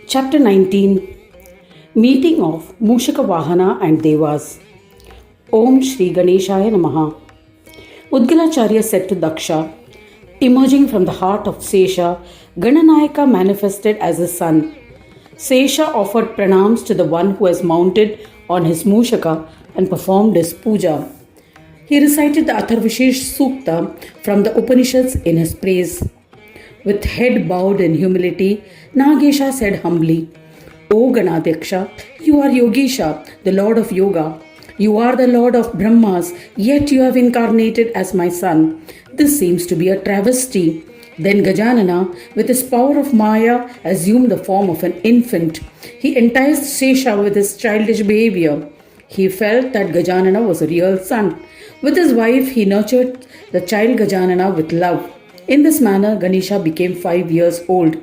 Chapter 19. Meeting of Mushakavahana and Devas. Om Shri Ganeshaya Namaha. Udgalacharya said to Daksha, emerging from the heart of Sesha, Gananayaka manifested as a son. Sesha offered pranams to the one who has mounted on his Mushaka and performed his puja. He recited the Atharvashish Sukta from the Upanishads in his praise. With head bowed in humility, Nagesha said humbly, O Ganadyaksha, you are Yogisha, the Lord of Yoga. You are the Lord of Brahmas, yet you have incarnated as my son. This seems to be a travesty. Then Gajanana, with his power of Maya, assumed the form of an infant. He enticed Sesha with his childish behavior. He felt that Gajanana was a real son. With his wife, he nurtured the child Gajanana with love. In this manner, Ganesha became 5 years old.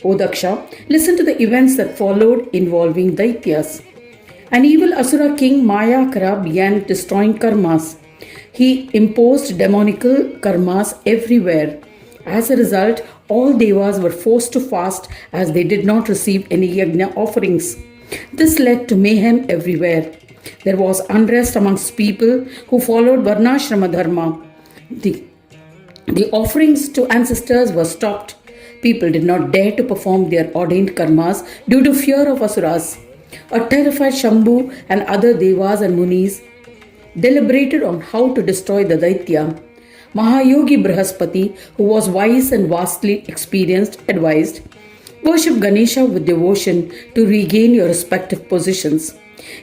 O Daksha, listen to the events that followed involving Daityas. An evil Asura king Mayakara began destroying karmas. He imposed demonical karmas everywhere. As a result, all Devas were forced to fast as they did not receive any yajna offerings. This led to mayhem everywhere. There was unrest amongst people who followed Varnashrama Dharma. The offerings to ancestors were stopped. People did not dare to perform their ordained karmas due to fear of asuras. A terrified Shambhu and other Devas and Munis deliberated on how to destroy the Daitya. Mahayogi Brihaspati, who was wise and vastly experienced, advised, worship Ganesha with devotion to regain your respective positions.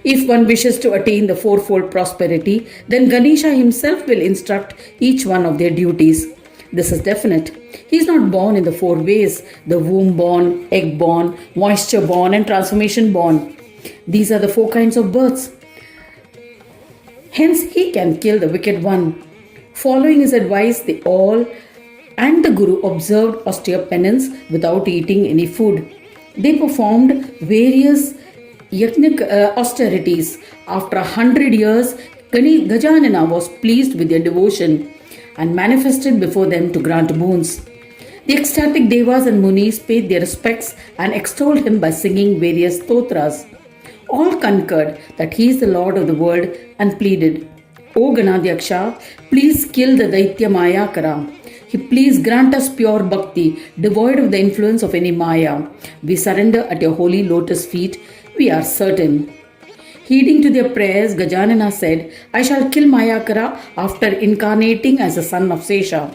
If one wishes to attain the fourfold prosperity, then Ganesha himself will instruct each one of their duties. This is definite. He is not born in the 4 ways: the womb born, egg born, moisture born, and transformation born. These are the 4 kinds of births. Hence, he can kill the wicked one. Following his advice, they all and the Guru observed austere penance without eating any food. They performed various yajnic austerities. After 100 years, Gajanana was pleased with their devotion and manifested before them to grant boons. The ecstatic Devas and Munis paid their respects and extolled him by singing various stotras. All concurred that he is the Lord of the world and pleaded, O Ganadyaksha, please kill the Daitya Mayakara. Please grant us pure bhakti, devoid of the influence of any Maya. We surrender at your holy lotus feet, we are certain. Heeding to their prayers, Gajanana said, I shall kill Mayakara after incarnating as a son of Sesha.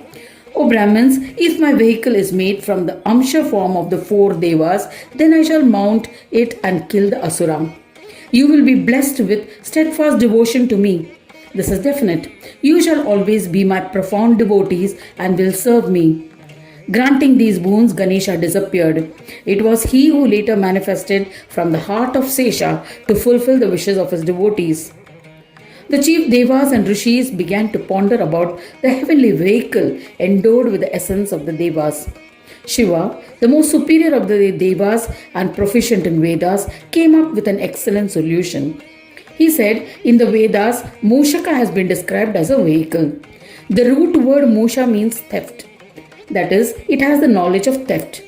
O Brahmins, if my vehicle is made from the Amsha form of the 4 Devas, then I shall mount it and kill the Asura. You will be blessed with steadfast devotion to me. This is definite. You shall always be my profound devotees and will serve me. Granting these boons, Ganesha disappeared. It was he who later manifested from the heart of Sesha to fulfill the wishes of his devotees. The chief Devas and Rishis began to ponder about the heavenly vehicle endowed with the essence of the Devas. Shiva, the most superior of the Devas and proficient in Vedas, came up with an excellent solution. He said, in the Vedas, Mushaka has been described as a vehicle. The root word Musha means theft. That is, it has the knowledge of theft.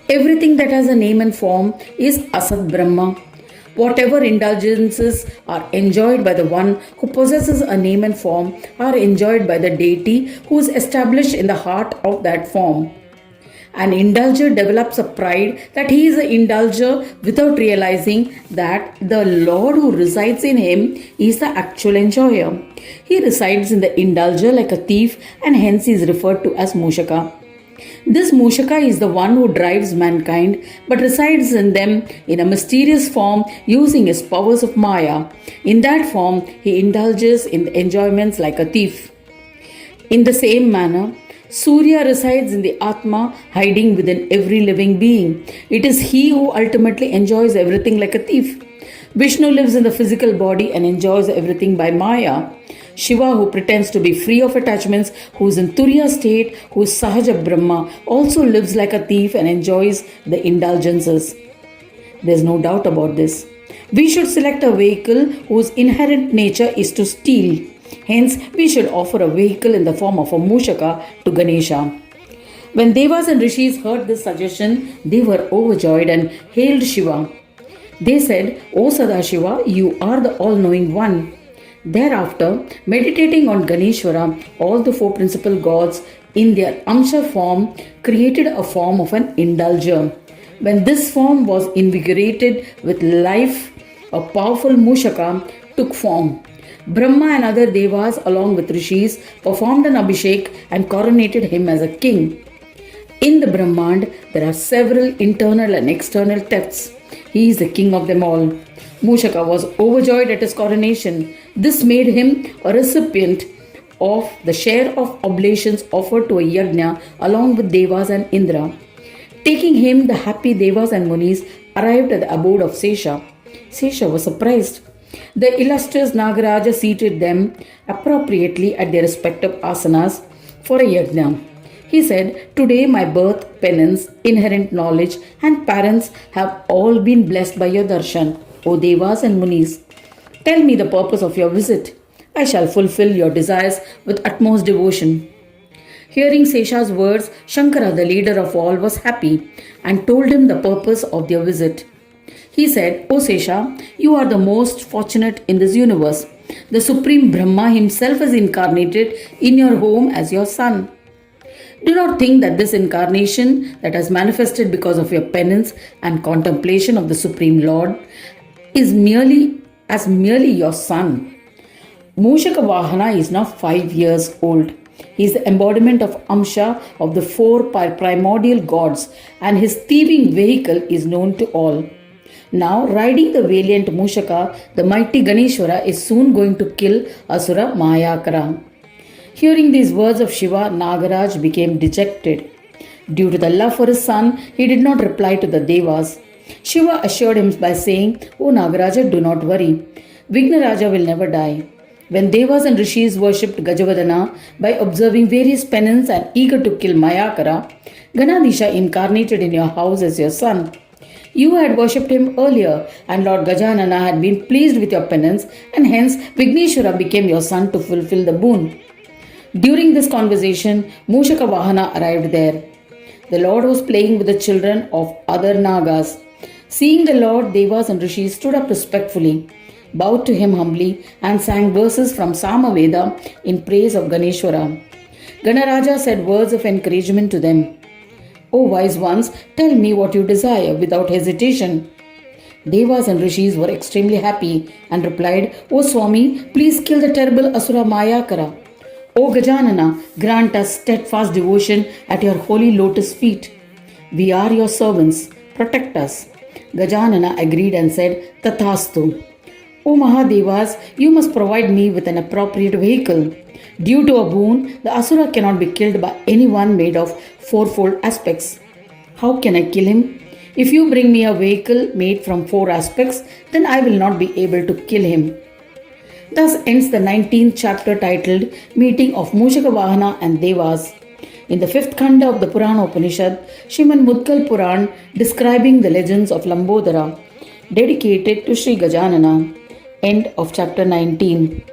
Everything that has a name and form is Asat Brahma. Whatever indulgences are enjoyed by the one who possesses a name and form are enjoyed by the deity who is established in the heart of that form. An indulger develops a pride that he is an indulger without realizing that the Lord who resides in him is the actual enjoyer. He resides in the indulger like a thief and hence is referred to as Mushaka. This Mushaka is the one who drives mankind but resides in them in a mysterious form using his powers of Maya. In that form, he indulges in the enjoyments like a thief. In the same manner, Surya resides in the Atma, hiding within every living being. It is he who ultimately enjoys everything like a thief. Vishnu lives in the physical body and enjoys everything by Maya. Shiva, who pretends to be free of attachments, who is in Turiya state, who is Sahaja Brahma, also lives like a thief and enjoys the indulgences. There is no doubt about this. We should select a vehicle whose inherent nature is to steal. Hence, we should offer a vehicle in the form of a Mushaka to Ganesha. When Devas and Rishis heard this suggestion, they were overjoyed and hailed Shiva. They said, "O Sadashiva, you are the all-knowing one." Thereafter, meditating on Ganeshwara, all the four principal gods in their Amsha form created a form of an indulger. When this form was invigorated with life, a powerful Mushaka took form. Brahma and other Devas along with Rishis performed an Abhishek and coronated him as a king. In the Brahmand, there are several internal and external texts. He is the king of them all. Mushaka was overjoyed at his coronation. This made him a recipient of the share of oblations offered to a yajna along with Devas and Indra. Taking him, the happy Devas and Munis arrived at the abode of Sesha. Sesha was surprised. The illustrious Nagaraja seated them appropriately at their respective asanas for a yajna. He said, "Today my birth, penance, inherent knowledge and parents have all been blessed by your darshan, O Devas and Munis. Tell me the purpose of your visit. I shall fulfill your desires with utmost devotion." Hearing Sesha's words, Shankara, the leader of all, was happy and told him the purpose of their visit. He said, "O Sesha, you are the most fortunate in this universe. The Supreme Brahma himself is incarnated in your home as your son. Do not think that this incarnation that has manifested because of your penance and contemplation of the Supreme Lord is merely your son. Mushakavahana is now 5 years old. He is the embodiment of Amsha of the four primordial gods, and his thieving vehicle is known to all. Now, riding the valiant Mushaka, the mighty Ganeshwara is soon going to kill Asura Mayakara." Hearing these words of Shiva, Nagaraj became dejected. Due to the love for his son, he did not reply to the Devas. Shiva assured him by saying, "O Nagaraja, do not worry. Vignaraja will never die." When Devas and Rishis worshipped Gajavadana by observing various penance and eager to kill Mayakara, Ganadisha incarnated in your house as your son. You had worshipped him earlier, and Lord Gajanana had been pleased with your penance, and hence Vigneshwara became your son to fulfill the boon. During this conversation, Mushakavahana arrived there. The Lord was playing with the children of other Nagas. Seeing the Lord, Devas and Rishis stood up respectfully, bowed to him humbly, and sang verses from Samaveda in praise of Ganeshwara. Ganaraja said words of encouragement to them. "O wise ones, tell me what you desire without hesitation." Devas and Rishis were extremely happy and replied, "O Swami, please kill the terrible Asura Mayakara. O Gajanana, grant us steadfast devotion at your holy lotus feet. We are your servants. Protect us." Gajanana agreed and said, "Tathastu." "O Mahadevas, you must provide me with an appropriate vehicle. Due to a boon, the Asura cannot be killed by anyone made of fourfold aspects. How can I kill him? If you bring me a vehicle made from 4 aspects, then I will not be able to kill him." Thus ends the 19th chapter titled Meeting of Mushakavahana and Devas. In the 5th Khanda of the Purana Upanishad, Srimad Mudgal Puran describing the legends of Lambodara, dedicated to Sri Gajanana. End of chapter 19.